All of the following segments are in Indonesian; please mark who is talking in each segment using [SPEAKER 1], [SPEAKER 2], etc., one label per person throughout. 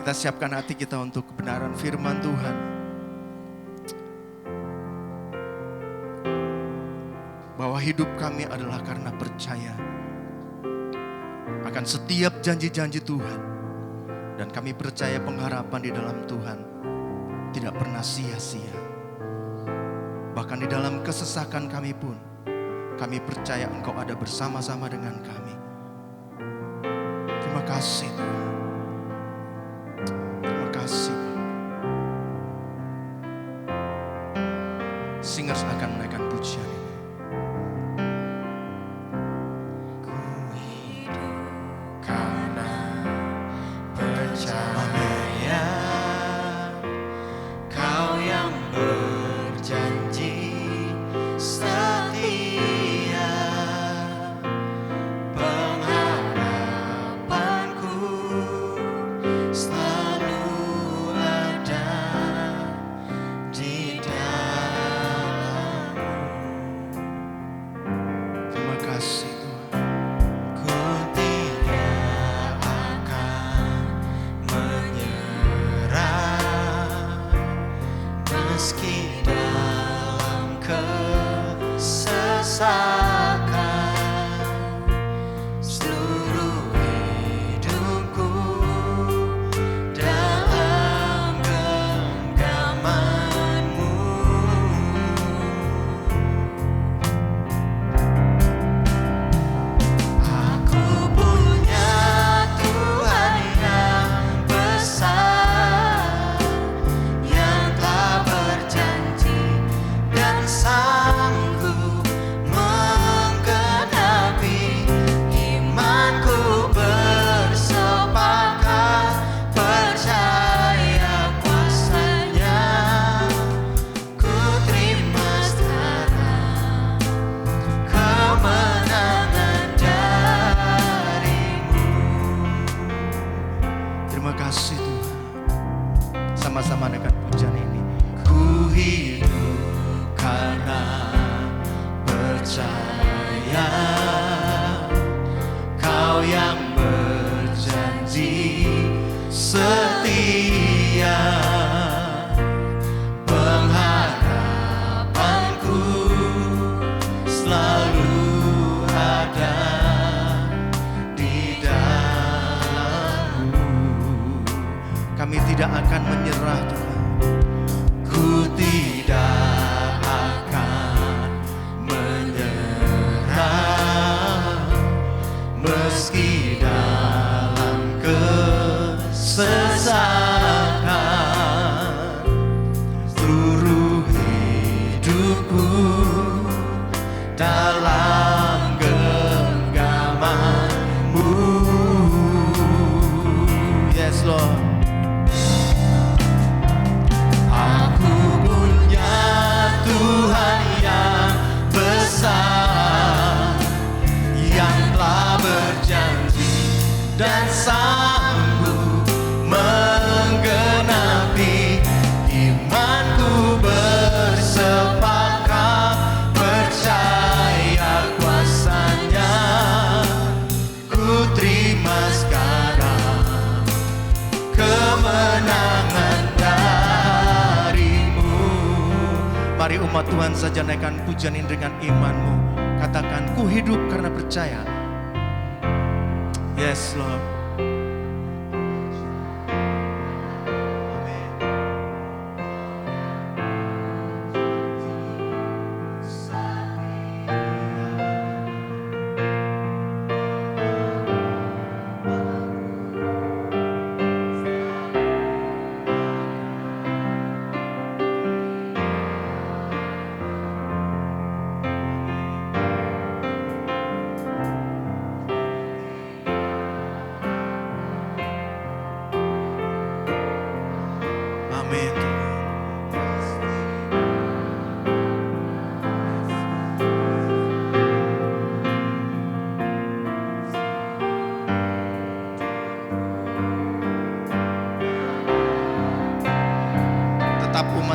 [SPEAKER 1] Kita siapkan hati kita untuk kebenaran firman Tuhan. Bahwa hidup kami adalah karena percaya akan setiap janji-janji Tuhan. Dan kami percaya pengharapan di dalam Tuhan tidak pernah sia-sia. Bahkan di dalam kesesakan kami pun, kami percaya Engkau ada bersama-sama dengan kami. Terima kasih Tuhan. Terima kasih. Singers akan menaikkan pujian ini. Sama-sama dengan pujian ini. Ku hidup karena percaya Kau yang berjanji setia. Pengharapanku selalu ada di dalam-Mu. Kami tidak akan menyerah Tuhan. Ku tidak akan menyerah meski dalam kesesakan. Seluruh hidupku dalam genggaman-Mu. Yes Lord. Dan sanggup menggenapi imanku, bersepakat percaya kuasa-Nya. Ku terima sekarang kemenangan dari-Mu. Mari umat Tuhan saja naikkan pujian ini dengan imanmu. Katakan, ku hidup karena percaya. Yes, Lord.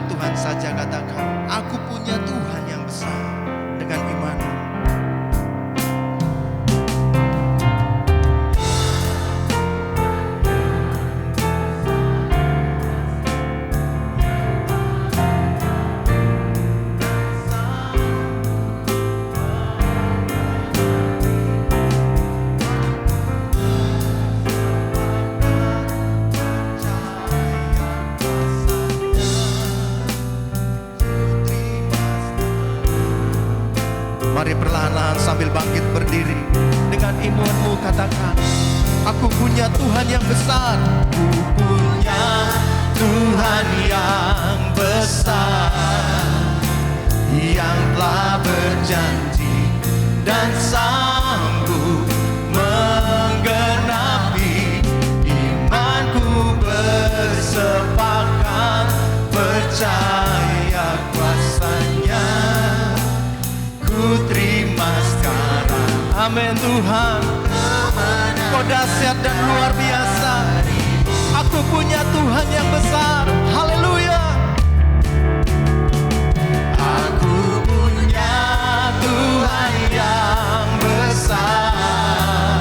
[SPEAKER 1] Tuhan saja katakan, aku punya Tuhan yang besar dengan imanmu. imanmu, katakan, aku punya Tuhan yang besar. Aku punya Tuhan yang besar, yang telah berjanji dan sanggup menggenapi. Imanku bersepakat percaya kuasa-Nya, ku terima sekarang. Amin Tuhan, Kau dahsyat dan luar biasa. Aku punya Tuhan yang besar. Haleluya. Aku punya Tuhan yang besar,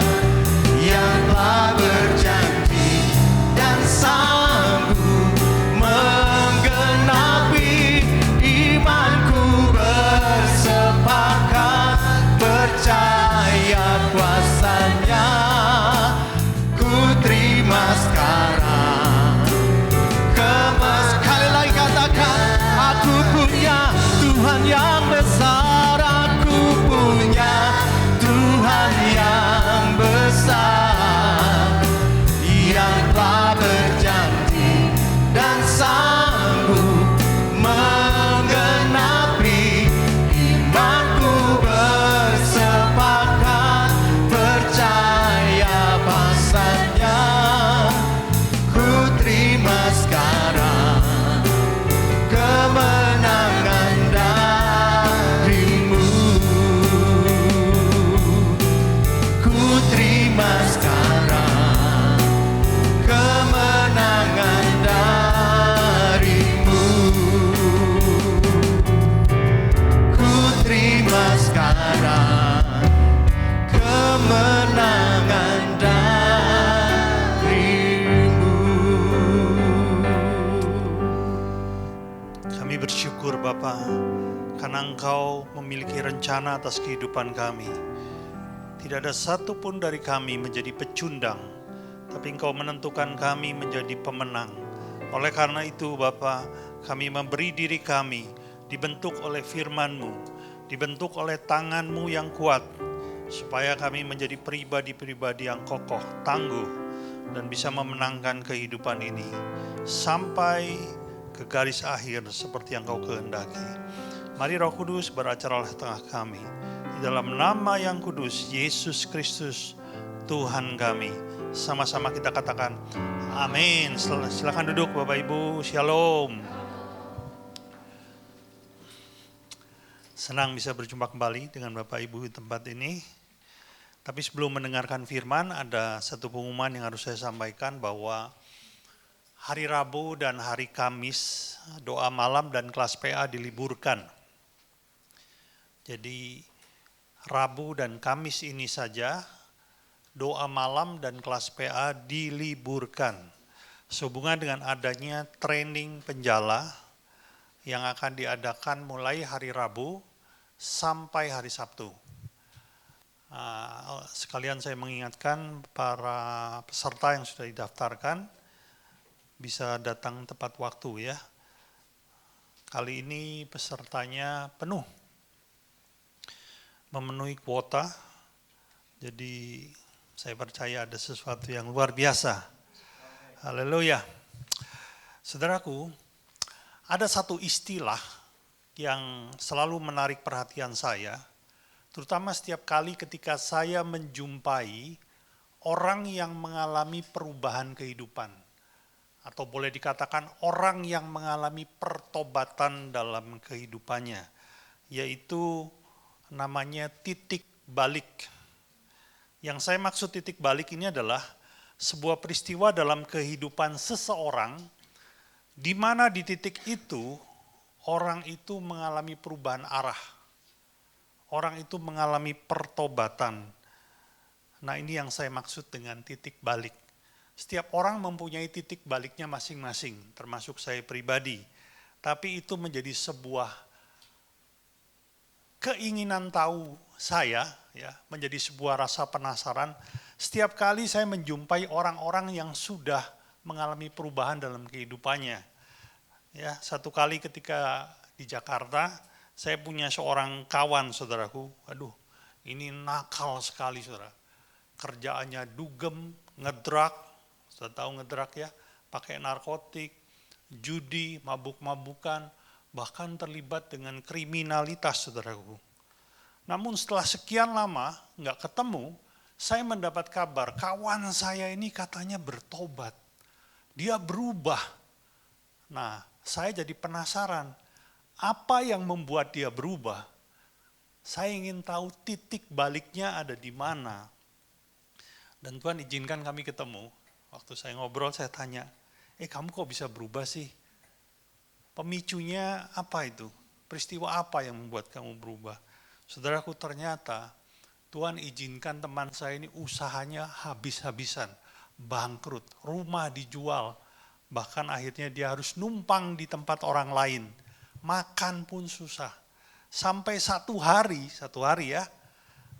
[SPEAKER 1] yang telah berjanji dan sanggup menggenapi. Imanku bersepakat percaya kuasa-Nya, ku terima sekarang. Sekali lagi katakan, aku punya Tuhan yang besar. Aku punya Tuhan yang besar, yang telah berjanji dan sanggup menggenapi. Imanku bersepakat percaya kuasa-Nya, ku terima sekarang kemenangan darimu. Ku terima sekarang kemenangan darimu. Ku terima sekarang kemenangan darimu.
[SPEAKER 2] Kami bersyukur Bapa, karena Engkau memiliki rencana atas kehidupan kami. Tidak ada satupun dari kami menjadi pecundang, tapi Engkau menentukan kami menjadi pemenang. Oleh karena itu Bapa, kami memberi diri kami, dibentuk oleh firman-Mu, dibentuk oleh tangan-Mu yang kuat, supaya kami menjadi pribadi-pribadi yang kokoh, tangguh, dan bisa memenangkan kehidupan ini sampai ke garis akhir seperti yang Kau kehendaki. Mari Roh Kudus beracaralah tengah kami. Di dalam nama yang kudus, Yesus Kristus, Tuhan kami. Sama-sama kita katakan, amin. Silakan duduk Bapak Ibu, Shalom. Senang bisa berjumpa kembali dengan Bapak Ibu di tempat ini. Tapi sebelum mendengarkan firman, ada satu pengumuman yang harus saya sampaikan, bahwa hari Rabu dan hari Kamis, doa malam dan kelas PA diliburkan. Jadi Rabu dan Kamis ini saja, doa malam dan kelas PA diliburkan. Sehubungan dengan adanya training penjala yang akan diadakan mulai hari Rabu sampai hari Sabtu. Sekalian saya mengingatkan para peserta yang sudah didaftarkan, bisa datang tepat waktu ya. Kali ini pesertanya penuh, memenuhi kuota. Jadi saya percaya ada sesuatu yang luar biasa. Haleluya. Saudaraku, ada satu istilah yang selalu menarik perhatian saya, terutama setiap kali ketika saya menjumpai orang yang mengalami perubahan kehidupan, atau boleh dikatakan orang yang mengalami pertobatan dalam kehidupannya, yaitu namanya titik balik. Yang saya maksud titik balik ini adalah sebuah peristiwa dalam kehidupan seseorang, di mana di titik itu orang itu mengalami perubahan arah, orang itu mengalami pertobatan. Nah, ini yang saya maksud dengan titik balik. Setiap orang mempunyai titik baliknya masing-masing, termasuk saya pribadi. Tapi itu menjadi sebuah keinginan tahu saya, ya, menjadi sebuah rasa penasaran. Setiap kali saya menjumpai orang-orang yang sudah mengalami perubahan dalam kehidupannya. Ya, satu kali ketika di Jakarta, saya punya seorang kawan, saudaraku. Aduh, ini nakal sekali, saudara. kerjaannya dugem, ngedrak, sudah tahu ngedrak ya, pakai narkotik, judi, mabuk-mabukan, bahkan terlibat dengan kriminalitas, saudaraku. Namun setelah sekian lama nggak ketemu, saya mendapat kabar kawan saya ini katanya bertobat. Dia berubah. Nah, saya jadi penasaran, apa yang membuat dia berubah? Saya ingin tahu titik baliknya ada di mana. Dan Tuhan izinkan kami ketemu. Waktu saya ngobrol, saya tanya, kamu kok bisa berubah sih? Pemicunya apa itu? Peristiwa apa yang membuat kamu berubah? Saudaraku, ternyata Tuhan izinkan teman saya ini usahanya habis-habisan, bangkrut, rumah dijual, bahkan akhirnya dia harus numpang di tempat orang lain, makan pun susah. Sampai satu hari ya,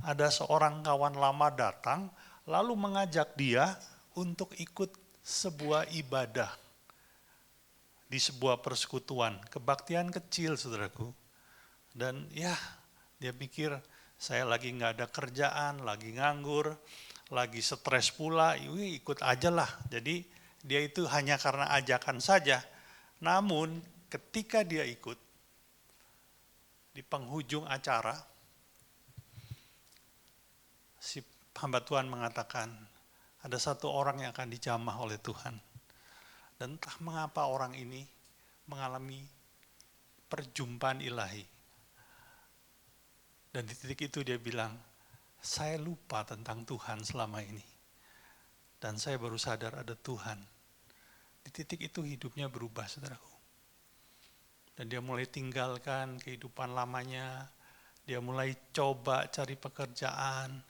[SPEAKER 2] ada seorang kawan lama datang, lalu mengajak dia untuk ikut sebuah ibadah di sebuah persekutuan, kebaktian kecil, saudaraku. Dan ya, dia pikir saya lagi nggak ada kerjaan, lagi nganggur, lagi stres pula, ikut aja lah. Jadi dia itu hanya karena ajakan saja. Namun ketika dia ikut, di penghujung acara, si hamba Tuhan mengatakan, ada satu orang yang akan dijamah oleh Tuhan. Dan entah mengapa orang ini mengalami perjumpaan ilahi. Dan di titik itu dia bilang, saya lupa tentang Tuhan selama ini. Dan saya baru sadar ada Tuhan. Di titik itu hidupnya berubah, saudaraku. Dan dia mulai tinggalkan kehidupan lamanya. Dia mulai coba cari pekerjaan.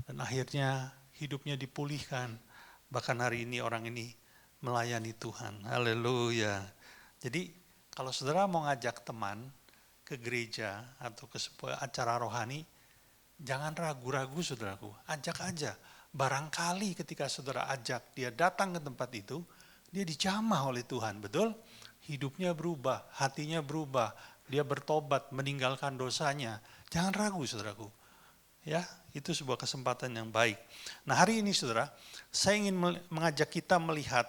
[SPEAKER 2] Dan akhirnya hidupnya dipulihkan. Bahkan hari ini orang ini melayani Tuhan. Haleluya. Jadi kalau saudara mau ngajak teman ke gereja atau ke sebuah acara rohani, jangan ragu-ragu, saudaraku, ajak aja. Barangkali ketika saudara ajak dia datang ke tempat itu, dia dijamah oleh Tuhan, betul? Hidupnya berubah, hatinya berubah, dia bertobat, meninggalkan dosanya. Jangan ragu, saudaraku. Ya, itu sebuah kesempatan yang baik. Nah, hari ini saudara, saya ingin mengajak kita melihat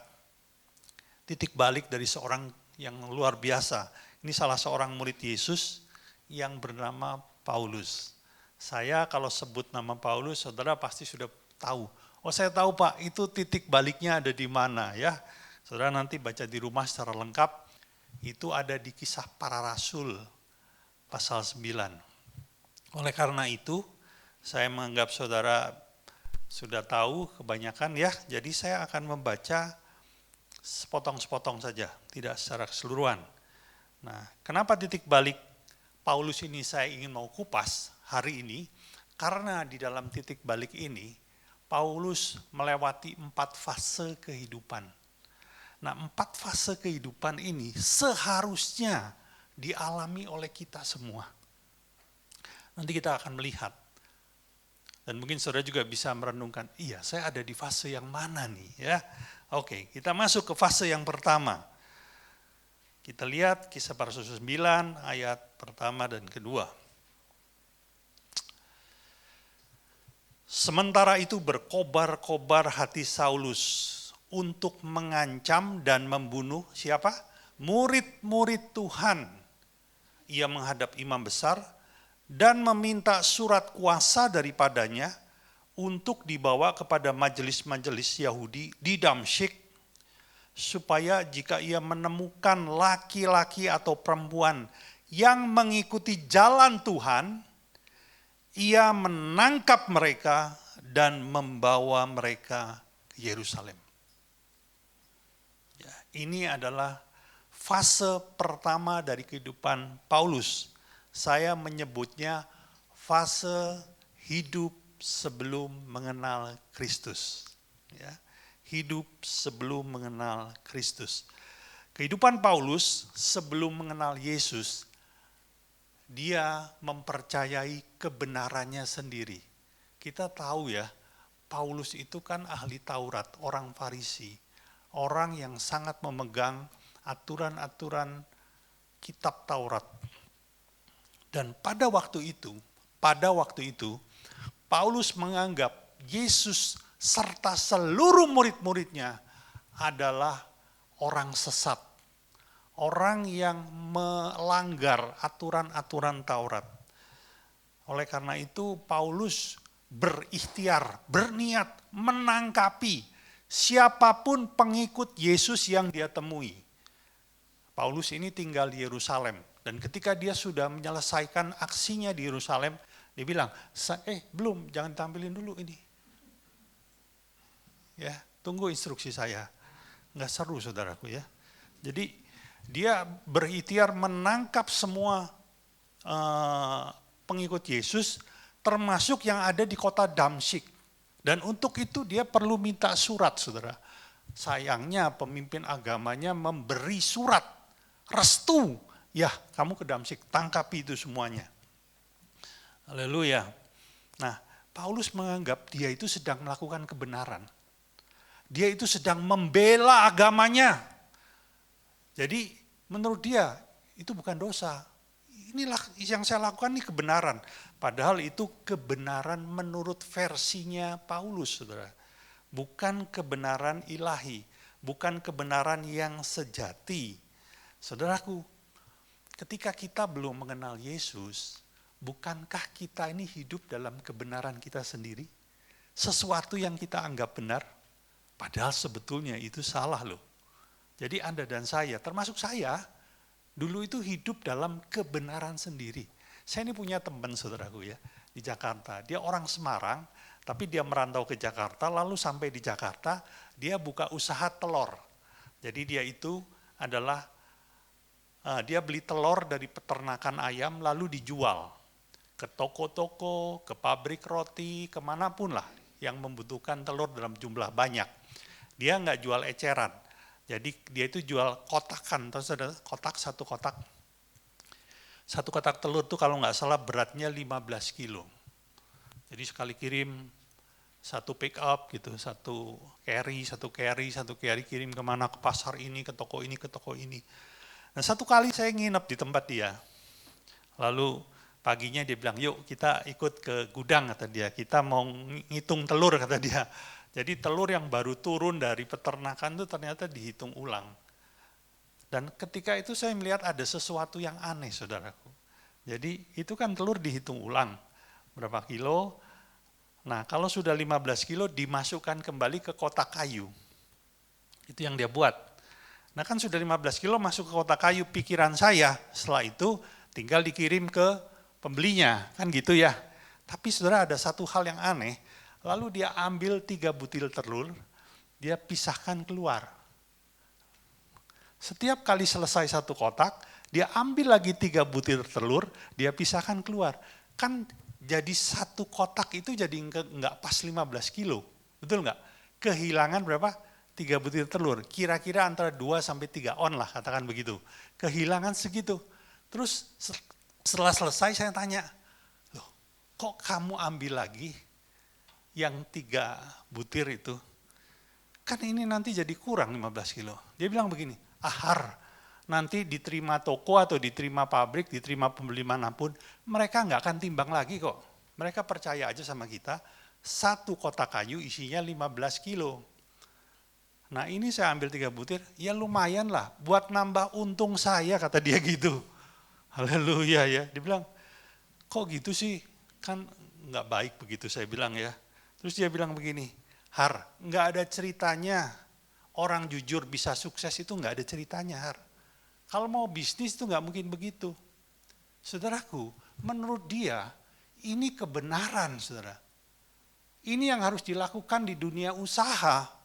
[SPEAKER 2] titik balik dari seorang yang luar biasa. Ini salah seorang murid Yesus yang bernama Paulus. Saya kalau sebut nama Paulus, saudara pasti sudah tahu. Oh, saya tahu Pak, itu titik baliknya ada di mana ya. Saudara nanti baca di rumah secara lengkap. Itu ada di Kisah Para Rasul pasal 9. Oleh karena itu, saya menganggap saudara sudah tahu kebanyakan ya. Jadi saya akan membaca sepotong-sepotong saja, tidak secara keseluruhan. Nah, kenapa titik balik Paulus ini saya ingin mau kupas hari ini? Karena di dalam titik balik ini, Paulus melewati 4 fase kehidupan. Nah, 4 fase kehidupan ini seharusnya dialami oleh kita semua. Nanti kita akan melihat. Dan mungkin saudara juga bisa merenungkan, iya saya ada di fase yang mana nih ya. Oke, kita masuk ke fase yang pertama. Kita lihat Kisah Para Rasul 9 ayat pertama dan kedua. Sementara itu berkobar-kobar hati Saulus untuk mengancam dan membunuh siapa? Murid-murid Tuhan. Ia menghadap imam besar dan meminta surat kuasa daripadanya untuk dibawa kepada majelis-majelis Yahudi di Damsyik, supaya jika ia menemukan laki-laki atau perempuan yang mengikuti jalan Tuhan, ia menangkap mereka dan membawa mereka ke Yerusalem. Ya, ini adalah fase pertama dari kehidupan Paulus. Saya menyebutnya fase hidup sebelum mengenal Kristus. Ya. Hidup sebelum mengenal Kristus. Kehidupan Paulus sebelum mengenal Yesus, dia mempercayai kebenarannya sendiri. Kita tahu ya, Paulus itu kan ahli Taurat, orang Farisi, orang yang sangat memegang aturan-aturan kitab Taurat. Dan pada waktu itu, Paulus menganggap Yesus serta seluruh murid-muridnya adalah orang sesat. Orang yang melanggar aturan-aturan Taurat. Oleh karena itu Paulus berikhtiar, berniat menangkapi siapapun pengikut Yesus yang dia temui. Paulus ini tinggal di Yerusalem. Dan ketika dia sudah menyelesaikan aksinya di Yerusalem, dia bilang, belum, jangan tampilin dulu ini. Ya, tunggu instruksi saya. Nggak seru saudaraku ya. Jadi dia berikhtiar menangkap semua pengikut Yesus, termasuk yang ada di kota Damsyik. Dan untuk itu dia perlu minta surat, saudara. Sayangnya pemimpin agamanya memberi surat, restu. Ya, kamu ke Damsyik, tangkapi itu semuanya. Haleluya. Nah, Paulus menganggap dia itu sedang melakukan kebenaran. Dia itu sedang membela agamanya. Jadi menurut dia itu bukan dosa. Inilah yang saya lakukan, ini kebenaran. Padahal itu kebenaran menurut versinya Paulus, saudara. Bukan kebenaran ilahi, bukan kebenaran yang sejati. Saudaraku, ketika kita belum mengenal Yesus, bukankah kita ini hidup dalam kebenaran kita sendiri? Sesuatu yang kita anggap benar, padahal sebetulnya itu salah loh. Jadi Anda dan saya, termasuk saya, dulu itu hidup dalam kebenaran sendiri. Saya ini punya teman saudaraku ya, di Jakarta. Dia orang Semarang, tapi dia merantau ke Jakarta, lalu sampai di Jakarta, dia buka usaha telur. Jadi dia itu adalah, dia beli telur dari peternakan ayam, lalu dijual ke toko-toko, ke pabrik roti, kemanapun lah yang membutuhkan telur dalam jumlah banyak. Dia nggak jual eceran. Jadi dia itu jual kotakan, tahu saudara, kotak satu kotak. Satu kotak telur itu kalau nggak salah beratnya 15 kilo. Jadi sekali kirim satu pick up gitu, satu carry kirim kemana, ke pasar ini, ke toko ini, ke toko ini. Nah satu kali saya nginep di tempat dia. Lalu paginya dia bilang, yuk kita ikut ke gudang kata dia, kita mau ngitung telur kata dia. Jadi telur yang baru turun dari peternakan itu ternyata dihitung ulang. Dan ketika itu saya melihat ada sesuatu yang aneh saudaraku. Jadi itu kan telur dihitung ulang, berapa kilo. Nah kalau sudah 15 kilo dimasukkan kembali ke kotak kayu. Itu yang dia buat. Nah kan sudah 15 kilo masuk ke kotak kayu, pikiran saya setelah itu tinggal dikirim ke pembelinya, kan gitu ya. Tapi saudara ada satu hal yang aneh, lalu dia ambil 3 butil telur, dia pisahkan keluar. Setiap kali selesai satu kotak, dia ambil lagi 3 butir telur, dia pisahkan keluar. Kan jadi satu kotak itu jadi enggak pas 15 kilo, betul enggak? Kehilangan berapa? 3 butir telur, kira-kira antara 2-3 on lah, katakan begitu. Kehilangan segitu. Terus setelah selesai saya tanya, loh kok kamu ambil lagi yang 3 butir itu? Kan ini nanti jadi kurang 15 kilo. Dia bilang begini, Har, nanti diterima toko atau diterima pabrik, diterima pembeli manapun, mereka nggak akan timbang lagi kok. Mereka percaya aja sama kita, satu kotak kayu isinya 15 kilo. Nah ini saya ambil 3 butir, ya lumayan lah, buat nambah untung saya, kata dia gitu. Haleluya ya, dia bilang, kok gitu sih, kan nggak baik begitu saya bilang ya. Terus dia bilang begini, Har, nggak ada ceritanya orang jujur bisa sukses itu nggak ada ceritanya Har. Kalau mau bisnis itu nggak mungkin begitu. Saudaraku, menurut dia ini kebenaran saudara. Ini yang harus dilakukan di dunia usaha.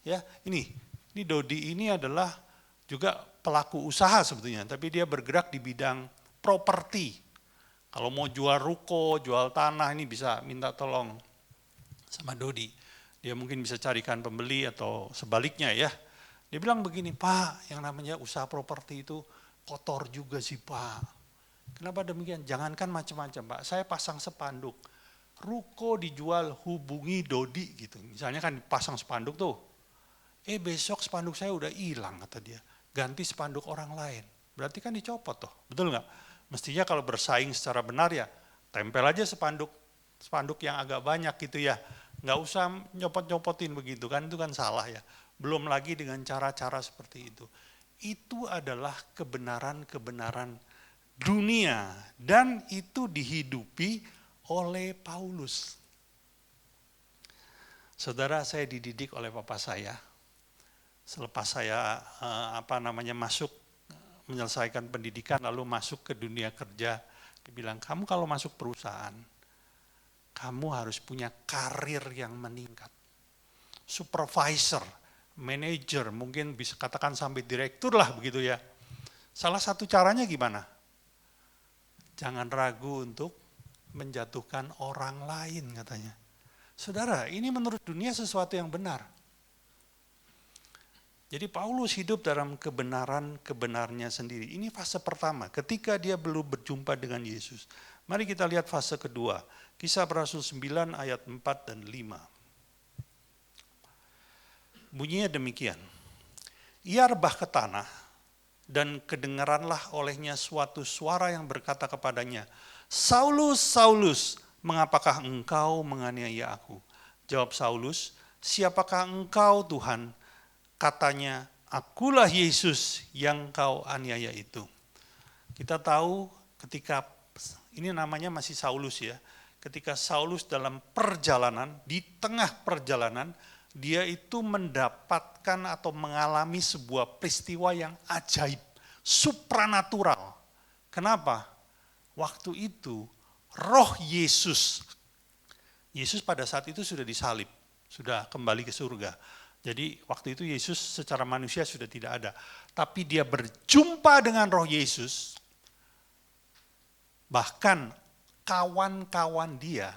[SPEAKER 2] Ya, ini Dodi ini adalah juga pelaku usaha sebetulnya, tapi dia bergerak di bidang properti. Kalau mau jual ruko, jual tanah ini bisa minta tolong sama Dodi. Dia mungkin bisa carikan pembeli atau sebaliknya ya. Dia bilang begini, Pak, yang namanya usaha properti itu kotor juga sih Pak. Kenapa demikian? Jangankan macam-macam Pak, saya pasang spanduk. Ruko dijual, hubungi Dodi gitu. Misalnya kan pasang spanduk tuh. Besok spanduk saya udah hilang kata dia. Ganti spanduk orang lain. Berarti kan dicopot toh, betul nggak? Mestinya kalau bersaing secara benar ya, tempel aja spanduk yang agak banyak gitu ya. Nggak usah nyopot-nyopotin begitu kan, itu kan salah ya. Belum lagi dengan cara-cara seperti itu. Itu adalah kebenaran-kebenaran dunia dan itu dihidupi oleh Paulus. Saudara, saya dididik oleh papa saya. Selepas saya masuk menyelesaikan pendidikan lalu masuk ke dunia kerja, dia bilang, kamu kalau masuk perusahaan, kamu harus punya karir yang meningkat. Supervisor, manager, mungkin bisa katakan sampai direktur lah begitu ya. Salah satu caranya gimana? Jangan ragu untuk menjatuhkan orang lain katanya. Saudara, ini menurut dunia sesuatu yang benar. Jadi Paulus hidup dalam kebenarannya sendiri. Ini fase pertama, ketika dia belum berjumpa dengan Yesus. Mari kita lihat fase kedua. Kisah para Rasul 9 ayat 4 dan 5. Bunyinya demikian. Ia rebah ke tanah dan kedengaranlah olehnya suatu suara yang berkata kepadanya, Saulus, Saulus, mengapakah engkau menganiaya aku? Jawab Saulus, siapakah engkau Tuhan? Katanya, akulah Yesus yang kau aniaya itu. Kita tahu ketika, ini namanya masih Saulus ya, ketika Saulus dalam perjalanan, di tengah perjalanan, dia itu mendapatkan atau mengalami sebuah peristiwa yang ajaib, supranatural. Kenapa? Waktu itu roh Yesus pada saat itu sudah disalib, sudah kembali ke surga. Jadi waktu itu Yesus secara manusia sudah tidak ada. Tapi dia berjumpa dengan roh Yesus, bahkan kawan-kawan dia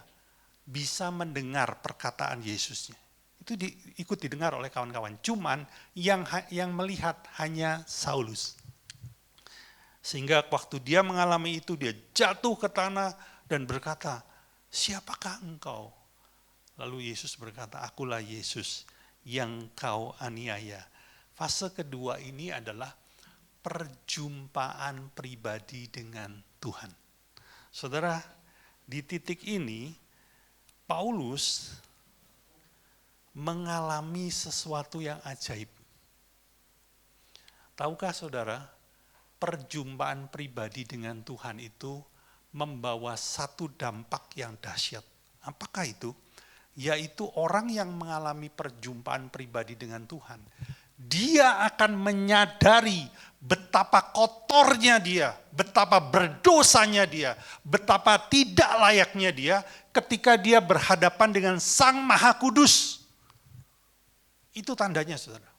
[SPEAKER 2] bisa mendengar perkataan Yesusnya. Itu ikut didengar oleh kawan-kawan. Cuman yang melihat hanya Saulus. Sehingga waktu dia mengalami itu, dia jatuh ke tanah dan berkata, siapakah engkau? Lalu Yesus berkata, akulah Yesus yang kau aniaya. Fase kedua ini adalah perjumpaan pribadi dengan Tuhan. Saudara, di titik ini, Paulus mengalami sesuatu yang ajaib. Tahukah saudara, perjumpaan pribadi dengan Tuhan itu membawa satu dampak yang dahsyat. Apakah itu? Yaitu orang yang mengalami perjumpaan pribadi dengan Tuhan, dia akan menyadari betapa kotornya dia, betapa berdosanya dia, betapa tidak layaknya dia ketika dia berhadapan dengan Sang Maha Kudus. Itu tandanya, saudara.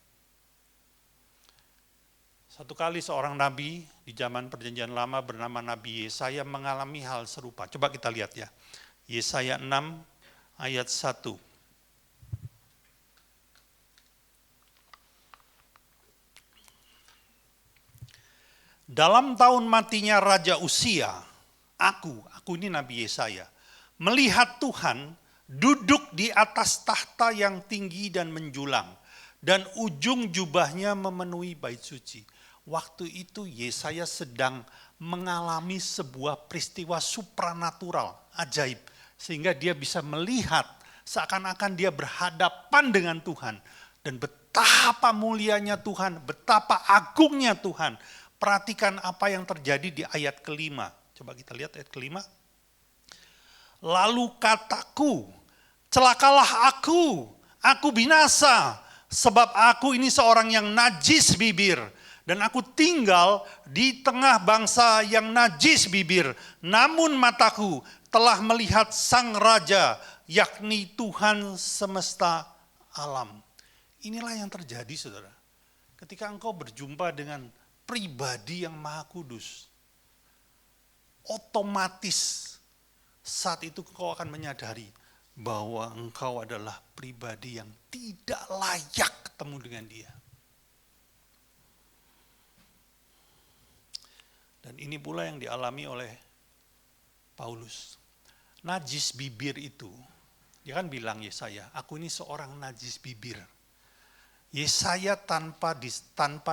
[SPEAKER 2] Satu kali seorang nabi di zaman Perjanjian Lama bernama Nabi Yesaya mengalami hal serupa. Coba kita lihat ya. Yesaya 6 ayat 1. Dalam tahun matinya Raja Uzia, aku ini Nabi Yesaya, melihat Tuhan duduk di atas tahta yang tinggi dan menjulang, dan ujung jubahnya memenuhi bait suci. Waktu itu Yesaya sedang mengalami sebuah peristiwa supranatural, ajaib. Sehingga dia bisa melihat seakan-akan dia berhadapan dengan Tuhan. Dan betapa mulianya Tuhan, betapa agungnya Tuhan. Perhatikan apa yang terjadi di ayat kelima. Coba kita lihat ayat kelima. Lalu kataku, celakalah aku binasa. Sebab aku ini seorang yang najis bibir. Dan aku tinggal di tengah bangsa yang najis bibir. Namun mataku telah melihat Sang Raja, yakni Tuhan semesta alam. Inilah yang terjadi, saudara. Ketika engkau berjumpa dengan pribadi yang Maha Kudus, otomatis saat itu engkau akan menyadari bahwa engkau adalah pribadi yang tidak layak ketemu dengan Dia. Dan ini pula yang dialami oleh Paulus. Najis bibir itu, dia kan bilang Yesaya, aku ini seorang najis bibir. Yesaya tanpa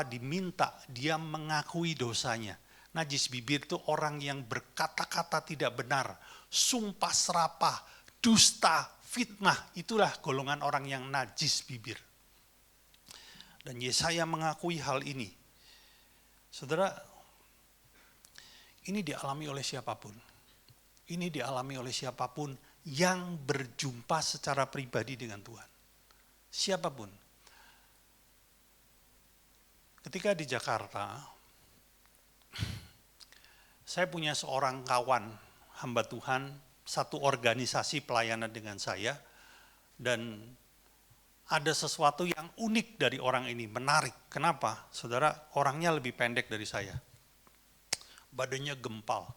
[SPEAKER 2] diminta, dia mengakui dosanya. Najis bibir itu orang yang berkata-kata tidak benar, sumpah serapah, dusta, fitnah, itulah golongan orang yang najis bibir. Dan Yesaya mengakui hal ini. Saudara, ini dialami oleh siapapun. Ini dialami oleh siapapun yang berjumpa secara pribadi dengan Tuhan. Siapapun. Ketika di Jakarta, saya punya seorang kawan hamba Tuhan, satu organisasi pelayanan dengan saya, dan ada sesuatu yang unik dari orang ini, menarik. Kenapa? Saudara, orangnya lebih pendek dari saya. Badannya gempal.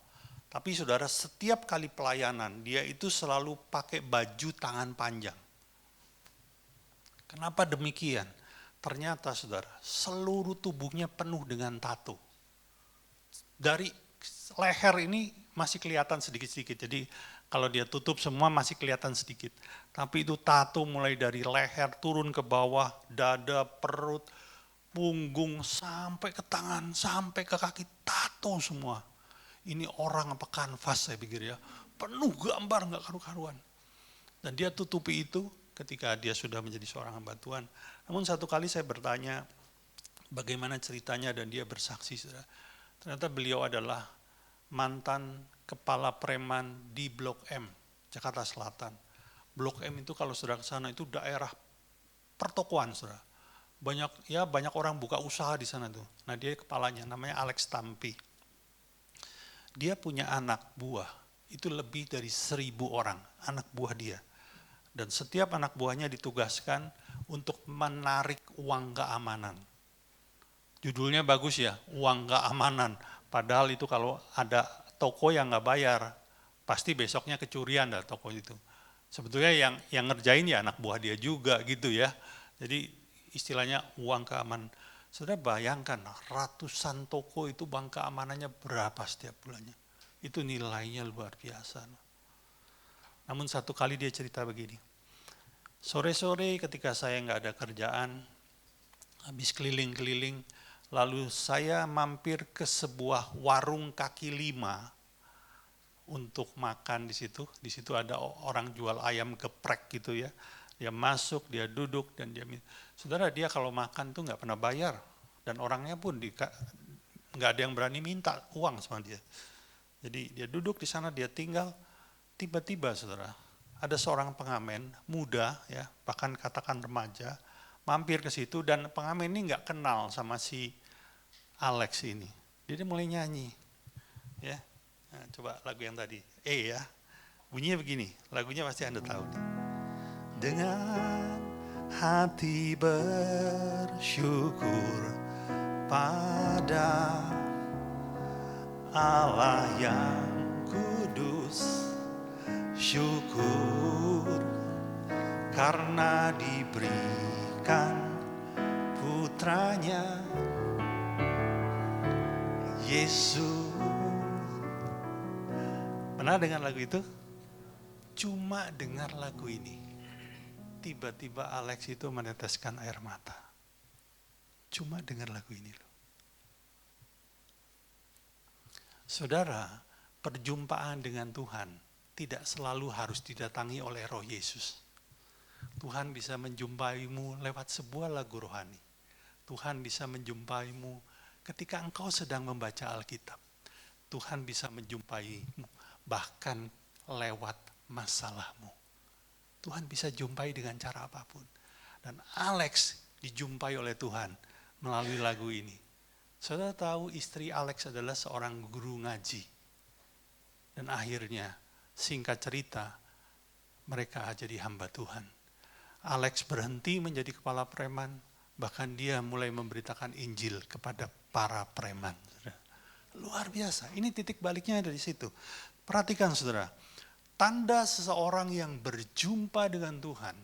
[SPEAKER 2] Tapi saudara, setiap kali pelayanan, dia itu selalu pakai baju tangan panjang. Kenapa demikian? Ternyata saudara, seluruh tubuhnya penuh dengan tato. Dari leher ini masih kelihatan sedikit-sedikit. Jadi kalau dia tutup semua masih kelihatan sedikit. Tapi itu tato mulai dari leher turun ke bawah, dada, perut, punggung, sampai ke tangan, sampai ke kaki, tato semua. Ini orang apa kanvas saya pikir ya. Penuh gambar gak karu-karuan. Dan dia tutupi itu ketika dia sudah menjadi seorang hamba Tuhan. Namun satu kali saya bertanya bagaimana ceritanya dan dia bersaksi. Ternyata beliau adalah mantan kepala preman di Blok M, Jakarta Selatan. Blok M itu kalau saudara ke sana itu daerah pertokoan, saudara. Banyak orang buka usaha di sana tuh. Nah, dia kepalanya namanya Alex Tampi. Dia punya anak buah, itu lebih dari 1.000 orang, anak buah dia. Dan setiap anak buahnya ditugaskan untuk menarik uang keamanan. Judulnya bagus ya, uang keamanan. Padahal itu kalau ada toko yang nggak bayar, pasti besoknya kecurian dah toko itu. Sebetulnya yang ngerjain ya anak buah dia juga gitu ya. Jadi istilahnya uang keamanan. Saudara bayangkan ratusan toko itu uang keamanannya berapa setiap bulannya. Itu nilainya luar biasa. Namun satu kali dia cerita begini. Sore-sore ketika saya nggak ada kerjaan, habis keliling-keliling, lalu saya mampir ke sebuah warung kaki lima untuk makan di situ. Di situ ada orang jual ayam geprek gitu ya. Dia masuk, dia duduk dan dia minta. Saudara, dia kalau makan tuh nggak pernah bayar dan orangnya pun nggak ada yang berani minta uang sama dia. Jadi dia duduk di sana, dia tinggal. Tiba-tiba saudara, ada seorang pengamen muda ya, bahkan katakan remaja, mampir ke situ dan pengamen ini nggak kenal sama si Alex ini. Dia mulai nyanyi, ya. Nah, coba lagu yang tadi, ya. Bunyinya begini, lagunya pasti Anda tahu. Dengan hati bersyukur pada Allah yang kudus, syukur karena diberikan putranya Yesus. Pernah dengar lagu itu? Cuma dengar lagu ini, tiba-tiba Alex itu meneteskan air mata. Cuma dengar lagu ini loh. Saudara, perjumpaan dengan Tuhan tidak selalu harus didatangi oleh Roh Yesus. Tuhan bisa menjumpaimu lewat sebuah lagu rohani. Tuhan bisa menjumpaimu ketika engkau sedang membaca Alkitab. Tuhan bisa menjumpaimu bahkan lewat masalahmu. Tuhan bisa jumpai dengan cara apapun. Dan Alex dijumpai oleh Tuhan melalui lagu ini. Saudara tahu istri Alex adalah seorang guru ngaji. Dan akhirnya singkat cerita mereka jadi hamba Tuhan. Alex berhenti menjadi kepala preman, bahkan dia mulai memberitakan Injil kepada para preman. Luar biasa, ini titik baliknya dari situ. Perhatikan saudara, tanda seseorang yang berjumpa dengan Tuhan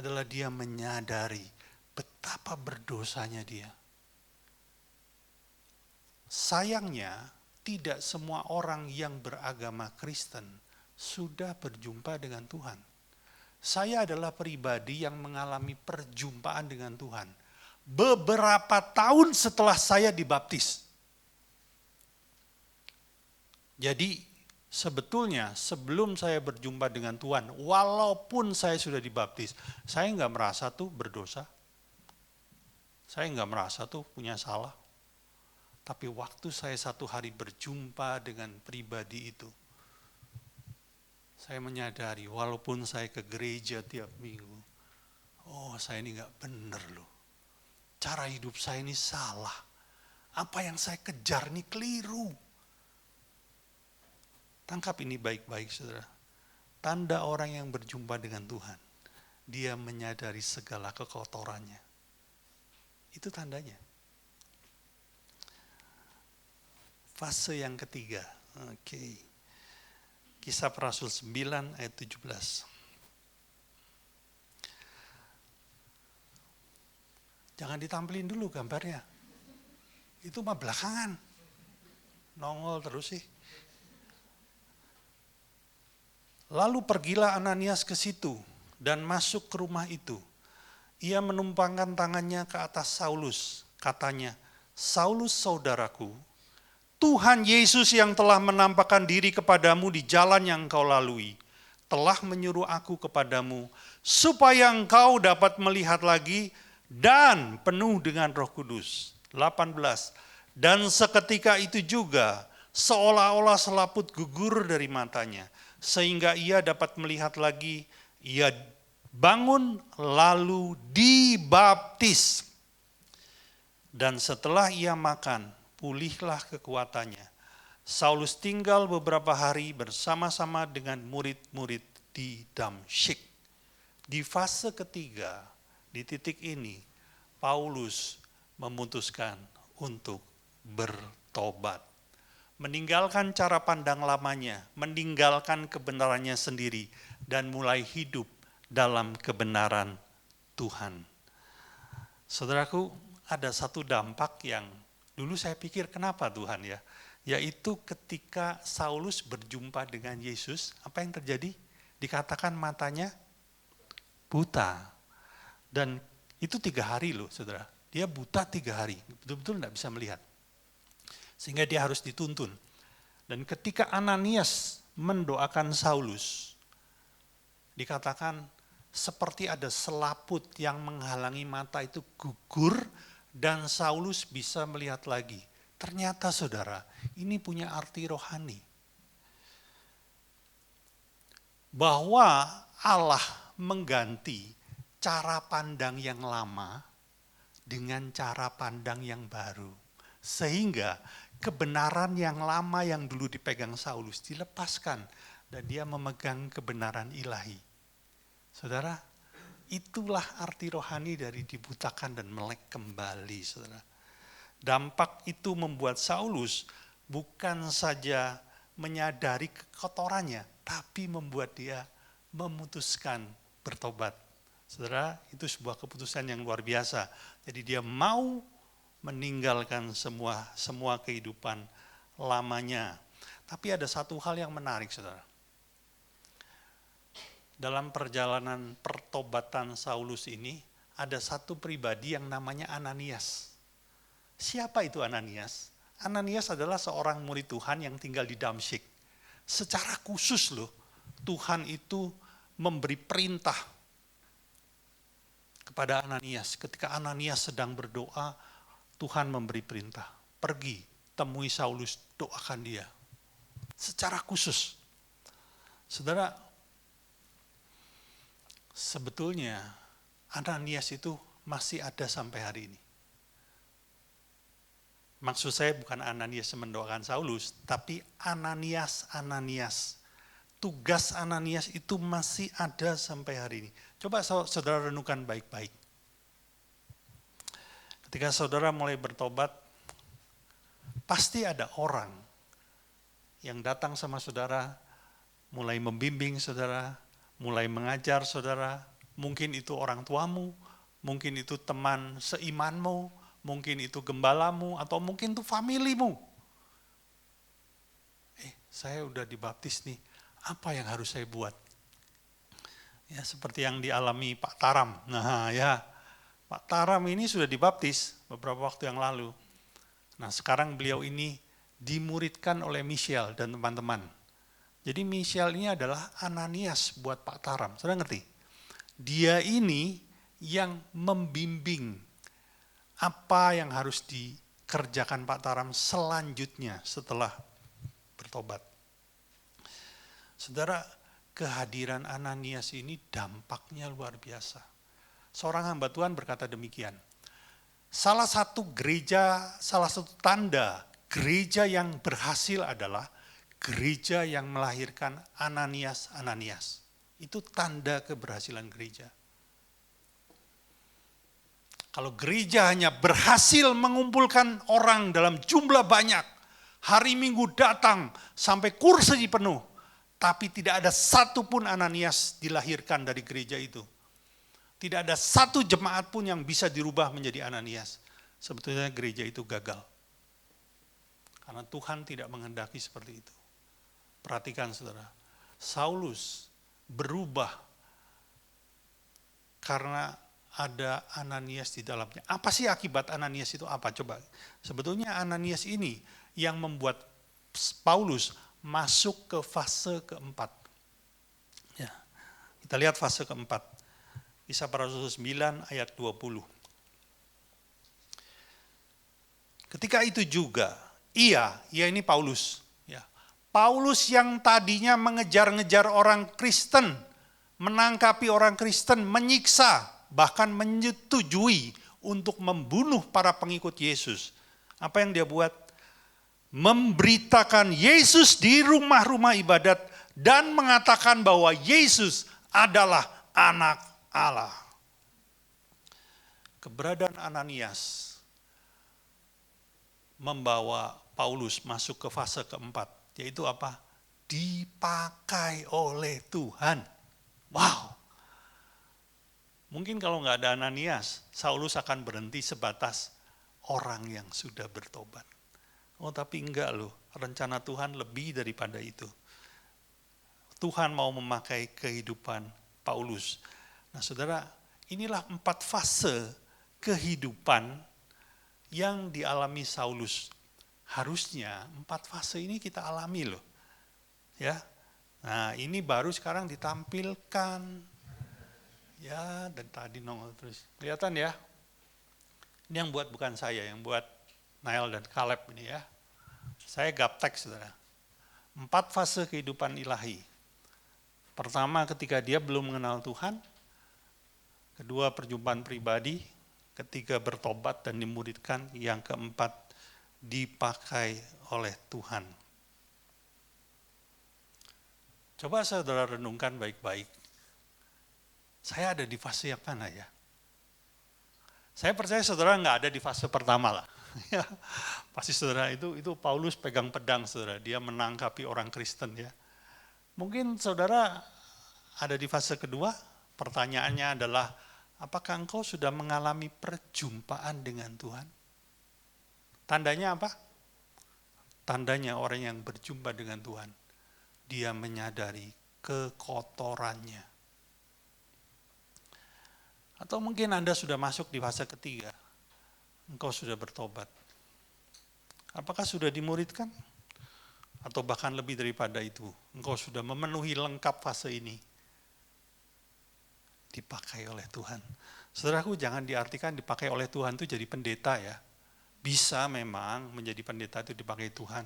[SPEAKER 2] adalah dia menyadari betapa berdosanya dia. Sayangnya, tidak semua orang yang beragama Kristen sudah berjumpa dengan Tuhan. Saya adalah pribadi yang mengalami perjumpaan dengan Tuhan beberapa tahun setelah saya dibaptis. Jadi sebetulnya sebelum saya berjumpa dengan Tuhan, walaupun saya sudah dibaptis, saya nggak merasa tuh berdosa. Saya nggak merasa tuh punya salah. Tapi waktu saya satu hari berjumpa dengan pribadi itu, saya menyadari walaupun saya ke gereja tiap minggu, oh saya ini nggak bener loh. Cara hidup saya ini salah. Apa yang saya kejar ini keliru. Tangkap ini baik-baik saudara. Tanda orang yang berjumpa dengan Tuhan, dia menyadari segala kekotorannya. Itu tandanya. Fase yang ketiga. Oke. Kisah Para Rasul 9 ayat 17. Jangan ditampilin dulu gambarnya. Itu mah belakangan. Nongol terus sih. Lalu pergilah Ananias ke situ dan masuk ke rumah itu. Ia menumpangkan tangannya ke atas Saulus. Katanya, Saulus saudaraku, Tuhan Yesus yang telah menampakkan diri kepadamu di jalan yang engkau lalui, telah menyuruh aku kepadamu, supaya engkau dapat melihat lagi dan penuh dengan Roh Kudus. 18. Dan seketika itu juga, seolah-olah selaput gugur dari matanya, sehingga ia dapat melihat lagi, ia bangun lalu dibaptis. Dan setelah ia makan, pulihlah kekuatannya. Saulus tinggal beberapa hari bersama-sama dengan murid-murid di Damsyik. Di fase ketiga, di titik ini, Paulus memutuskan untuk bertobat. Meninggalkan cara pandang lamanya, meninggalkan kebenarannya sendiri, dan mulai hidup dalam kebenaran Tuhan. Saudaraku, ada satu dampak yang dulu saya pikir kenapa Tuhan ya? Yaitu ketika Saulus berjumpa dengan Yesus, apa yang terjadi? Dikatakan matanya buta. Dan itu 3 hari loh saudara. Dia buta 3 hari, betul-betul tidak bisa melihat. Sehingga dia harus dituntun. Dan ketika Ananias mendoakan Saulus, dikatakan seperti ada selaput yang menghalangi mata itu gugur dan Saulus bisa melihat lagi. Ternyata saudara, ini punya arti rohani. Bahwa Allah mengganti cara pandang yang lama dengan cara pandang yang baru. Sehingga kebenaran yang lama yang dulu dipegang Saulus dilepaskan dan dia memegang kebenaran ilahi. Saudara, itulah arti rohani dari dibutakan dan melek kembali, saudara. Dampak itu membuat Saulus bukan saja menyadari kekotorannya, tapi membuat dia memutuskan bertobat. Saudara, itu sebuah keputusan yang luar biasa. Jadi dia mau meninggalkan semua kehidupan lamanya. Tapi ada satu hal yang menarik, saudara. Dalam perjalanan pertobatan Saulus ini, ada satu pribadi yang namanya Ananias. Siapa itu Ananias? Ananias adalah seorang murid Tuhan yang tinggal di Damsyik. Secara khusus loh, Tuhan itu memberi perintah kepada Ananias. Ketika Ananias sedang berdoa, Tuhan memberi perintah, pergi temui Saulus, doakan dia. Secara khusus. Saudara, sebetulnya Ananias itu masih ada sampai hari ini. Maksud saya bukan Ananias yang mendoakan Saulus, tapi Ananias. Tugas Ananias itu masih ada sampai hari ini. Coba saudara renungkan baik-baik. Ketika saudara mulai bertobat, pasti ada orang yang datang sama saudara, mulai membimbing saudara, mulai mengajar saudara. Mungkin itu orang tuamu, mungkin itu teman seimanmu, mungkin itu gembalamu, atau mungkin itu familimu. Saya udah dibaptis nih, apa yang harus saya buat? Ya seperti yang dialami Pak Taram. Nah ya, Pak Taram ini sudah dibaptis beberapa waktu yang lalu. Nah sekarang beliau ini dimuridkan oleh Michelle dan teman-teman. Jadi Mishael ini adalah Ananias buat Pak Taram. Saudara ngerti? Dia ini yang membimbing apa yang harus dikerjakan Pak Taram selanjutnya setelah bertobat. Saudara, kehadiran Ananias ini dampaknya luar biasa. Seorang hamba Tuhan berkata demikian. Salah satu tanda gereja yang berhasil adalah gereja yang melahirkan Ananias. Itu tanda keberhasilan gereja. Kalau gereja hanya berhasil mengumpulkan orang dalam jumlah banyak, hari Minggu datang sampai kursi penuh, tapi tidak ada satupun Ananias dilahirkan dari gereja itu. Tidak ada satu jemaat pun yang bisa dirubah menjadi Ananias. Sebetulnya gereja itu gagal. Karena Tuhan tidak menghendaki seperti itu. Perhatikan saudara, Saulus berubah karena ada Ananias di dalamnya. Apa sih akibat Ananias itu apa? Coba. Sebetulnya Ananias ini yang membuat Paulus masuk ke fase keempat. Ya, kita lihat fase keempat. Kisah Para Rasul 9 ayat 20. Ketika itu juga, ia ini Paulus. Ya, Paulus yang tadinya mengejar-ngejar orang Kristen, menangkapi orang Kristen, menyiksa, bahkan menyetujui untuk membunuh para pengikut Yesus. Apa yang dia buat? Memberitakan Yesus di rumah-rumah ibadat dan mengatakan bahwa Yesus adalah anak Allah. Keberadaan Ananias membawa Paulus masuk ke fase keempat, yaitu apa? Dipakai oleh Tuhan. Wow. Mungkin kalau nggak ada Ananias, Saulus akan berhenti sebatas orang yang sudah bertobat. Oh tapi enggak loh, rencana Tuhan lebih daripada itu. Tuhan mau memakai kehidupan Paulus. Nah saudara, inilah 4 fase kehidupan yang dialami Saulus. Harusnya 4 fase ini kita alami loh. Ya. Nah, ini baru sekarang ditampilkan. Ya, dan tadi nongol terus. Kelihatan ya? Ini yang buat bukan saya, yang buat Nael dan Caleb ini ya. Saya gaptek saudara. 4 fase kehidupan ilahi. Pertama ketika dia belum mengenal Tuhan. Kedua perjumpaan pribadi. Ketiga bertobat dan dimuridkan. Yang keempat dipakai oleh Tuhan. Coba saudara renungkan baik-baik. Saya ada di fase yang mana ya? Saya percaya saudara nggak ada di fase pertama lah. Pasti saudara itu Paulus pegang pedang saudara. Dia menangkapi orang Kristen ya. Mungkin saudara ada di fase kedua. Pertanyaannya adalah, apakah engkau sudah mengalami perjumpaan dengan Tuhan? Tandanya apa? Tandanya orang yang berjumpa dengan Tuhan, dia menyadari kekotorannya. Atau mungkin Anda sudah masuk di fase ketiga, engkau sudah bertobat. Apakah sudah dimuridkan? Atau bahkan lebih daripada itu, engkau sudah memenuhi lengkap fase ini. Dipakai oleh Tuhan. Saudaraku, jangan diartikan dipakai oleh Tuhan itu jadi pendeta ya. Bisa memang menjadi pendeta itu dipakai Tuhan.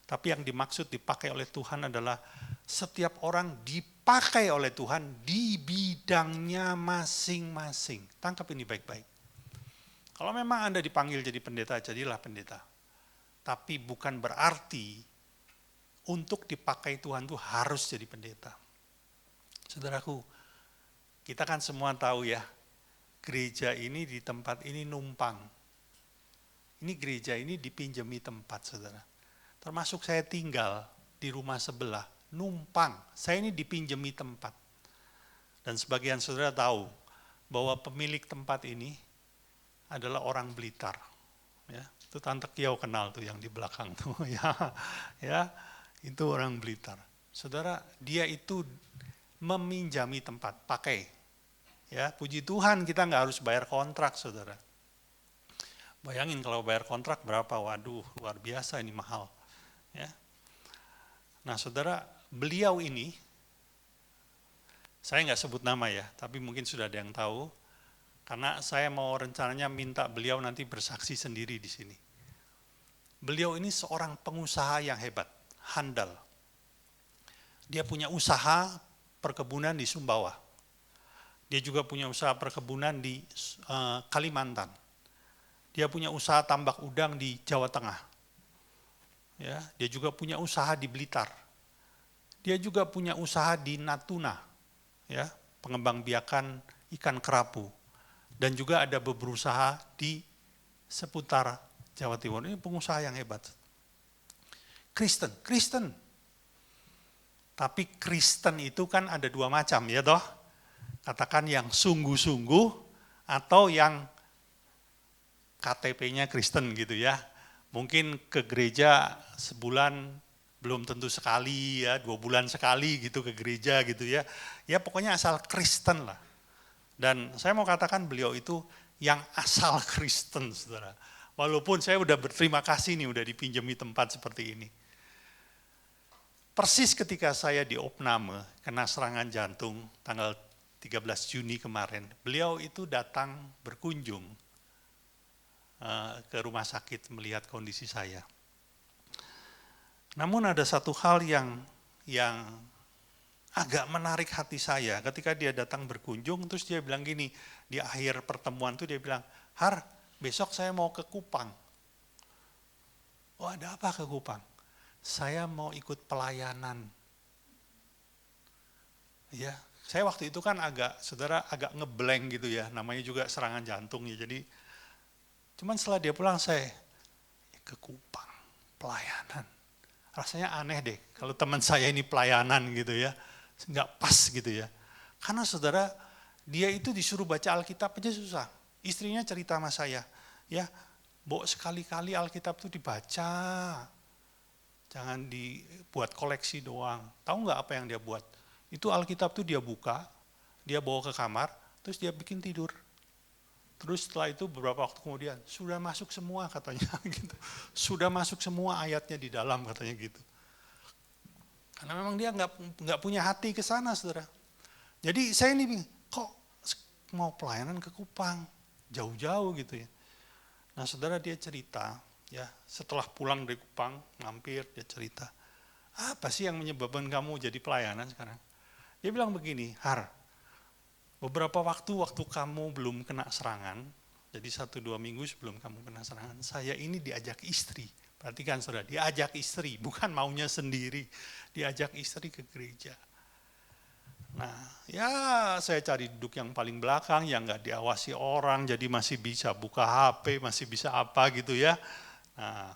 [SPEAKER 2] Tapi yang dimaksud dipakai oleh Tuhan adalah setiap orang dipakai oleh Tuhan di bidangnya masing-masing. Tangkap ini baik-baik. Kalau memang Anda dipanggil jadi pendeta, jadilah pendeta. Tapi bukan berarti untuk dipakai Tuhan itu harus jadi pendeta. Saudaraku, kita kan semua tahu ya, gereja ini di tempat ini numpang. Ini gereja ini dipinjami tempat, saudara. Termasuk saya tinggal di rumah sebelah, numpang. Saya ini dipinjami tempat. Dan sebagian saudara tahu bahwa pemilik tempat ini adalah orang Blitar. Ya, itu Tante Kiau kenal tuh yang di belakang tuh ya, itu orang Blitar. Saudara, dia itu meminjami tempat, pakai. Ya, puji Tuhan kita nggak harus bayar kontrak, saudara. Bayangin kalau bayar kontrak berapa, waduh luar biasa ini mahal. Ya. Nah saudara, beliau ini, saya nggak sebut nama ya, tapi mungkin sudah ada yang tahu, karena saya mau rencananya minta beliau nanti bersaksi sendiri di sini. Beliau ini seorang pengusaha yang hebat, handal. Dia punya usaha perkebunan di Sumbawa. Dia juga punya usaha perkebunan di Kalimantan. Dia punya usaha tambak udang di Jawa Tengah. Ya, dia juga punya usaha di Blitar. Dia juga punya usaha di Natuna, ya, pengembang biakan ikan kerapu. Dan juga ada berusaha di seputar Jawa Timur. Ini pengusaha yang hebat. Kristen. Tapi Kristen itu kan ada dua macam, ya toh? Katakan yang sungguh-sungguh atau yang KTP-nya Kristen gitu ya. Mungkin ke gereja sebulan belum tentu sekali ya, 2 bulan sekali gitu ke gereja gitu ya. Ya pokoknya asal Kristen lah. Dan saya mau katakan beliau itu yang asal Kristen, saudara. Walaupun saya udah berterima kasih nih udah dipinjami tempat seperti ini. Persis ketika saya di Opname kena serangan jantung tanggal 13 Juni kemarin, beliau itu datang berkunjung ke rumah sakit melihat kondisi saya. Namun ada satu hal yang agak menarik hati saya ketika dia datang berkunjung, terus dia bilang gini, di akhir pertemuan itu dia bilang, Har, besok saya mau ke Kupang. Oh ada apa ke Kupang? Saya mau ikut pelayanan. Ya, saya waktu itu kan saudara agak ngeblank gitu ya, namanya juga serangan jantung ya, jadi cuman setelah dia pulang saya ke Kupang, pelayanan. Rasanya aneh deh kalau teman saya ini pelayanan gitu ya, nggak pas gitu ya. Karena saudara, dia itu disuruh baca Alkitab aja susah. Istrinya cerita sama saya, ya, Bo sekali-kali Alkitab itu dibaca, jangan dibuat koleksi doang. Tahu nggak apa yang dia buat? Itu Alkitab tuh dia buka, dia bawa ke kamar, terus dia bikin tidur. Terus setelah itu beberapa waktu kemudian, sudah masuk semua katanya gitu. Sudah masuk semua ayatnya di dalam katanya gitu. Karena memang dia nggak punya hati ke sana, saudara. Jadi saya ini bingung, kok mau pelayanan ke Kupang, jauh-jauh gitu ya. Nah saudara dia cerita, ya setelah pulang dari Kupang, mampir dia cerita, apa sih yang menyebabkan kamu jadi pelayanan sekarang? Dia bilang begini, Har, beberapa waktu kamu belum kena serangan, jadi 1-2 minggu sebelum kamu kena serangan, saya ini diajak istri. Perhatikan saudara, diajak istri, bukan maunya sendiri. Diajak istri ke gereja. Nah, ya saya cari duduk yang paling belakang, yang nggak diawasi orang, jadi masih bisa buka HP, masih bisa apa gitu ya. Nah,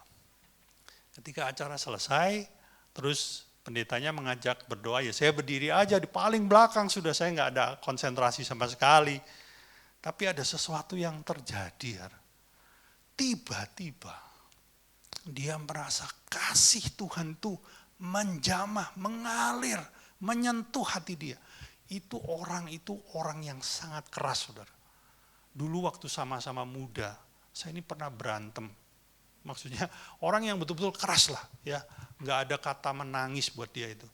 [SPEAKER 2] ketika acara selesai, terus pendetanya mengajak berdoa, ya saya berdiri aja di paling belakang, sudah saya nggak ada konsentrasi sama sekali. Tapi ada sesuatu yang terjadi. Tiba-tiba dia merasa kasih Tuhan itu menjamah, mengalir, menyentuh hati dia. Itu orang yang sangat keras, saudara. Dulu waktu sama-sama muda, saya ini pernah berantem. Maksudnya orang yang betul-betul keras lah, ya, nggak ada kata menangis buat dia itu.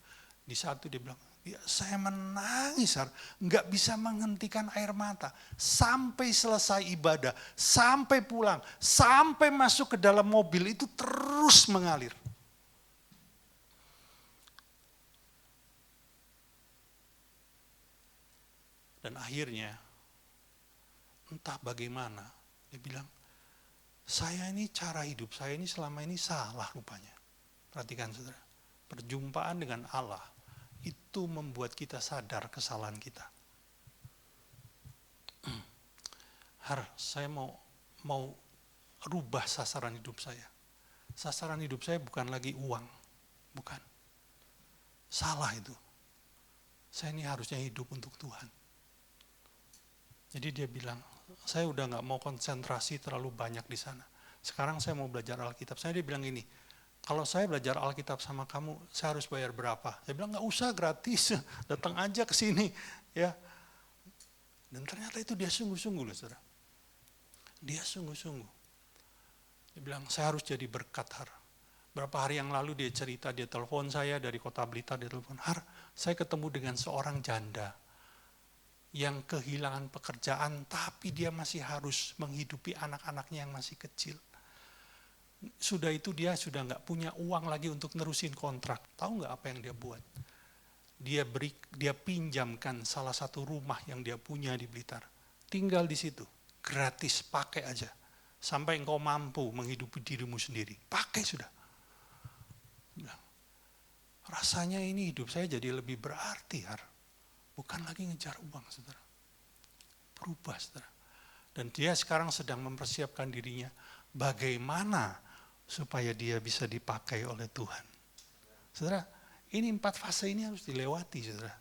[SPEAKER 2] Di saat itu dia bilang, ya, saya menangis, nggak bisa menghentikan air mata sampai selesai ibadah, sampai pulang, sampai masuk ke dalam mobil itu terus mengalir. Dan akhirnya entah bagaimana dia bilang, saya ini cara hidup saya ini selama ini salah rupanya. Perhatikan saudara, perjumpaan dengan Allah itu membuat kita sadar kesalahan kita. Har, saya mau rubah sasaran hidup saya. Sasaran hidup saya bukan lagi uang, bukan. Salah itu. Saya ini harusnya hidup untuk Tuhan. Jadi dia bilang, saya udah nggak mau konsentrasi terlalu banyak di sana. Sekarang saya mau belajar Alkitab. Dia bilang gini, kalau saya belajar Alkitab sama kamu, saya harus bayar berapa? Saya bilang nggak usah, gratis, datang aja ke sini, ya. Dan ternyata itu dia sungguh-sungguh loh, saudara. Dia sungguh-sungguh. Dia bilang saya harus jadi berkat, Har. Berapa hari yang lalu dia cerita, dia telepon saya dari kota Blitar, dia telepon, Har, saya ketemu dengan seorang janda yang kehilangan pekerjaan, tapi dia masih harus menghidupi anak-anaknya yang masih kecil. Sudah itu dia sudah nggak punya uang lagi untuk nerusin kontrak. Tahu nggak apa yang dia buat? Dia pinjamkan salah satu rumah yang dia punya di Blitar. Tinggal di situ, gratis, pakai aja. Sampai engkau mampu menghidupi dirimu sendiri. Pakai sudah. Rasanya ini hidup saya jadi lebih berarti, Har. Bukan lagi ngejar uang, saudara. Berubah, saudara. Dan dia sekarang sedang mempersiapkan dirinya bagaimana supaya dia bisa dipakai oleh Tuhan. Saudara, ini 4 fase ini harus dilewati, saudara.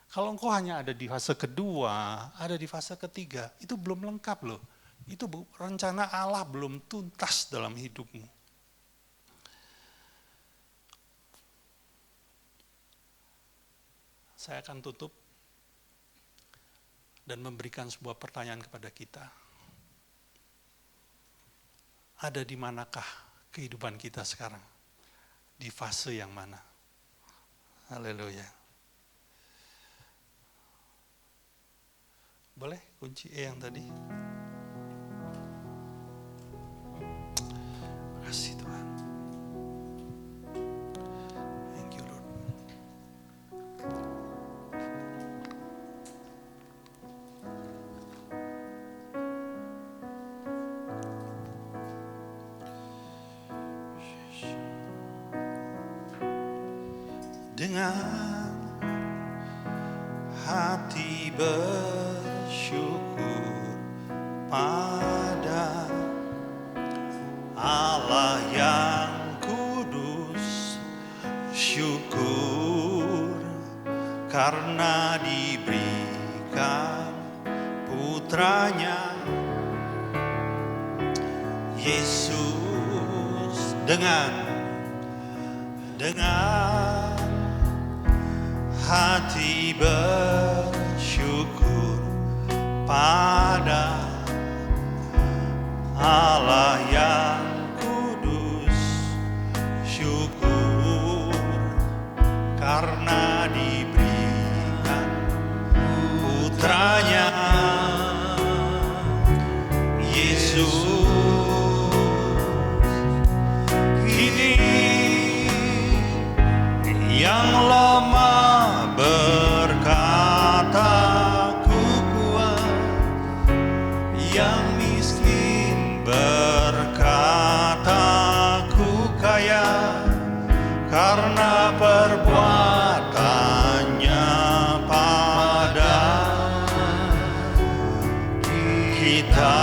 [SPEAKER 2] Kalau engkau hanya ada di fase kedua, ada di fase ketiga, itu belum lengkap loh. Itu rencana Allah belum tuntas dalam hidupmu. Saya akan tutup dan memberikan sebuah pertanyaan kepada kita. Ada di manakah kehidupan kita sekarang? Di fase yang mana? Haleluya. Boleh kunci E yang tadi? Terima kasih Tuhan. Thank you Lord. Dengan hati bersyukur pada Allah yang kudus, syukur karena diberikan putranya Yesus. Dengan hati bersyukur pada Allah yang kudus, syukur karena diberikan putranya Yesus. Kini yang lemah berkata ku kuat, yang miskin berkata ku kaya, karena perbuatannya pada kita.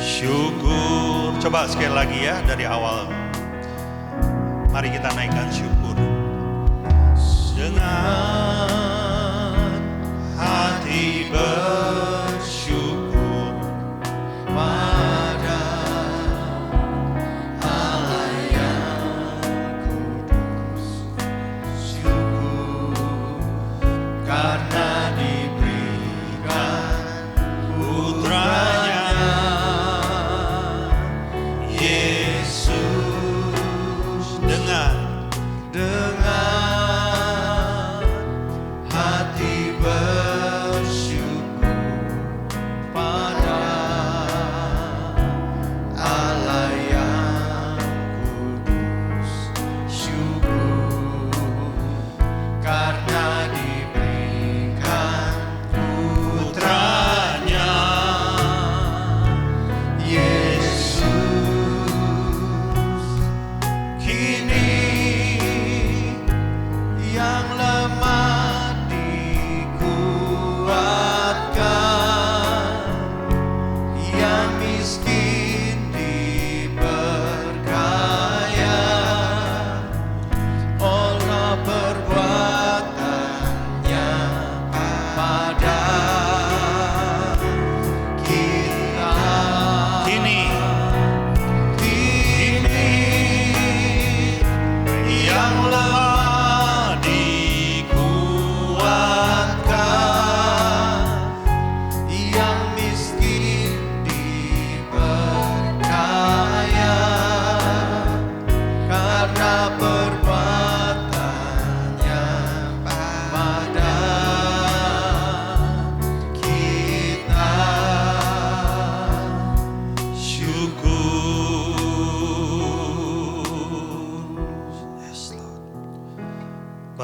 [SPEAKER 2] Syukur. Coba sekali lagi ya dari awal. Mari kita naikkan syukur. Dengan hati bersyukur pada Allah yang kudus, syukur karena diberikan putranya Yesus. Dengan hati bersyukur pada Allah yang kudus, syukur karena diberikan putranya Yesus.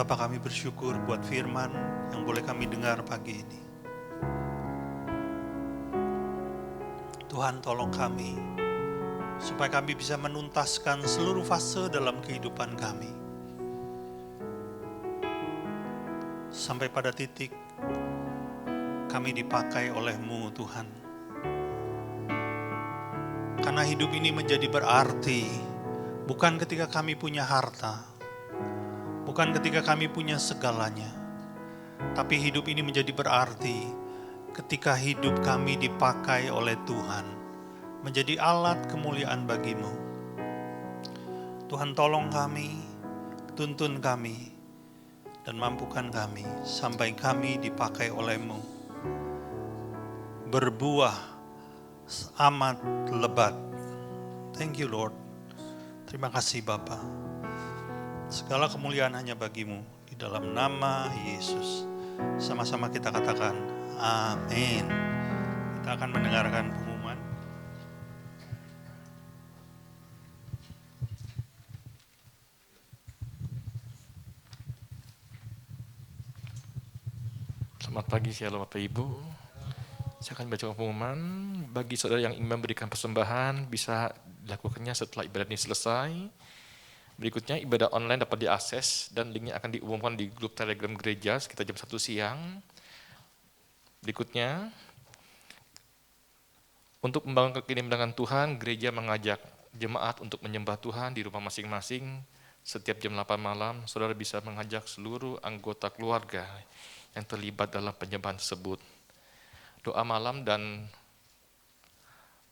[SPEAKER 2] Bapa, kami bersyukur buat firman yang boleh kami dengar pagi ini. Tuhan, tolong kami supaya kami bisa menuntaskan seluruh fase dalam kehidupan kami. Sampai pada titik kami dipakai oleh-Mu, Tuhan. Karena hidup ini menjadi berarti bukan ketika kami punya harta, bukan ketika kami punya segalanya, tapi hidup ini menjadi berarti ketika hidup kami dipakai oleh Tuhan, menjadi alat kemuliaan bagi-Mu. Tuhan, tolong kami, tuntun kami, dan mampukan kami sampai kami dipakai oleh-Mu, berbuah amat lebat. Thank you, Lord. Terima kasih, Bapa. Segala kemuliaan hanya bagi-Mu, di dalam nama Yesus. Sama-sama kita katakan, amin. Kita akan mendengarkan pengumuman.
[SPEAKER 3] Selamat pagi, shalom Bapak Ibu. Saya akan baca pengumuman. Bagi saudara yang ingin memberikan persembahan, bisa dilakukannya setelah ibadah ini selesai. Berikutnya, ibadah online dapat diakses dan linknya akan diumumkan di grup Telegram gereja sekitar jam 1 siang. Berikutnya, untuk membangun kekinian dengan Tuhan, gereja mengajak jemaat untuk menyembah Tuhan di rumah masing-masing. Setiap jam 8 malam, saudara bisa mengajak seluruh anggota keluarga yang terlibat dalam penyembahan tersebut. Doa malam dan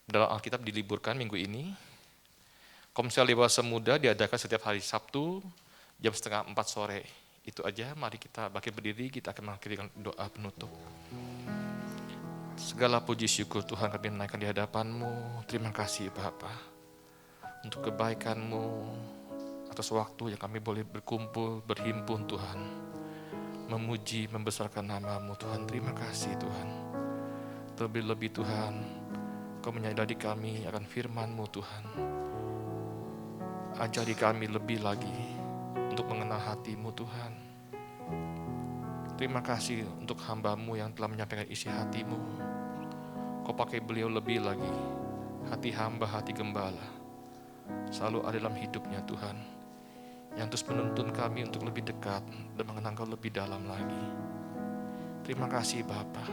[SPEAKER 3] dalam Alkitab diliburkan minggu ini. Komsel dewasa muda diadakan setiap hari Sabtu jam 3:30 sore. Itu aja, mari kita bangkit berdiri, kita akan mengakhiri dengan doa penutup. Segala puji syukur Tuhan kami naikkan di hadapan-Mu. Terima kasih Bapa untuk kebaikan-Mu atas waktu yang kami boleh berkumpul, berhimpun Tuhan. Memuji, membesarkan nama-Mu Tuhan. Terima kasih Tuhan. Terlebih-lebih Tuhan, Kau menyadari kami akan firman-Mu Tuhan. Ajari kami lebih lagi untuk mengenal hati-Mu Tuhan. Terima kasih untuk hamba-Mu yang telah menyampaikan isi hati-Mu. Kau pakai beliau lebih lagi. Hati hamba, hati gembala selalu ada dalam hidupnya Tuhan, yang terus menuntun kami untuk lebih dekat dan mengenal Kau lebih dalam lagi. Terima kasih Bapa.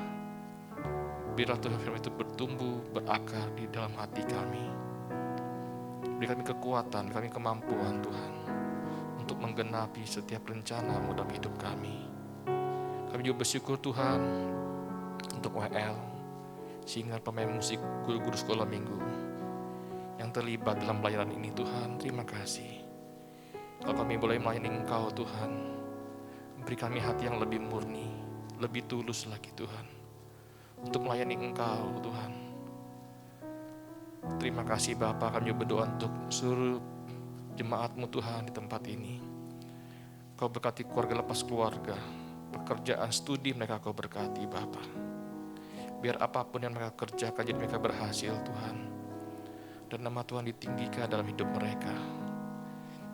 [SPEAKER 3] Biarlah Tuhan firman itu bertumbuh, berakar di dalam hati kami. Beri kami kekuatan, beri kami kemampuan Tuhan untuk menggenapi setiap rencana-Mu dalam hidup kami. Kami juga bersyukur Tuhan untuk WL, sehingga pemain musik, guru-guru sekolah minggu yang terlibat dalam pelayanan ini Tuhan. Terima kasih. Kalau kami boleh melayani Engkau Tuhan, beri kami hati yang lebih murni, lebih tulus lagi Tuhan, untuk melayani Engkau Tuhan. Terima kasih Bapa, kami berdoa untuk seluruh jemaat-Mu Tuhan di tempat ini. Kau berkati keluarga lepas keluarga, pekerjaan, studi mereka Kau berkati Bapa. Biar apapun yang mereka kerjakan jadi mereka berhasil Tuhan, dan nama Tuhan ditinggikan dalam hidup mereka.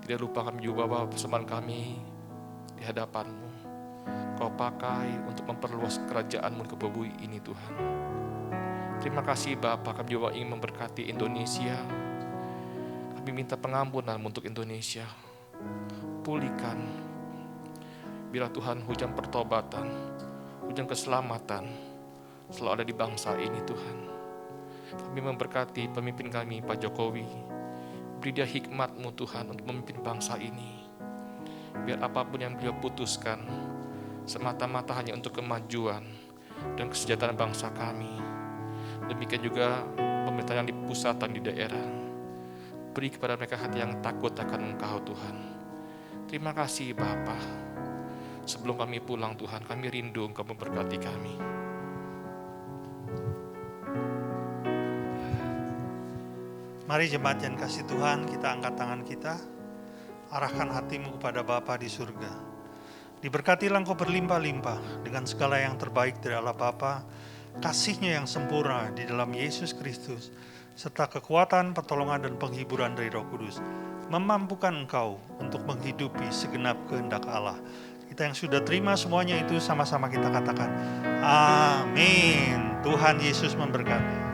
[SPEAKER 3] Tidak lupa kami juga bawa persembahan kami di hadapan-Mu. Kau pakai untuk memperluas kerajaan-Mu ke bumi ini Tuhan. Terima kasih Bapa, kami juga ingin memberkati Indonesia. Kami minta pengampunan untuk Indonesia. Pulihkan. Bila Tuhan hujan pertobatan, hujan keselamatan selalu ada di bangsa ini Tuhan. Kami memberkati pemimpin kami Pak Jokowi. Beri dia hikmat-Mu Tuhan untuk memimpin bangsa ini. Biar apapun yang beliau putuskan semata-mata hanya untuk kemajuan dan kesejahteraan bangsa kami. Demikian juga pemerintah yang di pusat dan di daerah. Beri kepada mereka hati yang takut akan Engkau Tuhan. Terima kasih Bapa. Sebelum kami pulang Tuhan, kami rindu Engkau memberkati kami.
[SPEAKER 2] Mari jemaat yang kasih Tuhan, kita angkat tangan kita, arahkan hatimu kepada Bapa di surga. Diberkatilah Engkau berlimpah-limpah dengan segala yang terbaik dari Allah Bapa, kasih-Nya yang sempurna di dalam Yesus Kristus, serta kekuatan, pertolongan, dan penghiburan dari Roh Kudus memampukan engkau untuk menghidupi segenap kehendak Allah. Kita yang sudah terima semuanya itu sama-sama kita katakan, amin. Tuhan Yesus memberkati.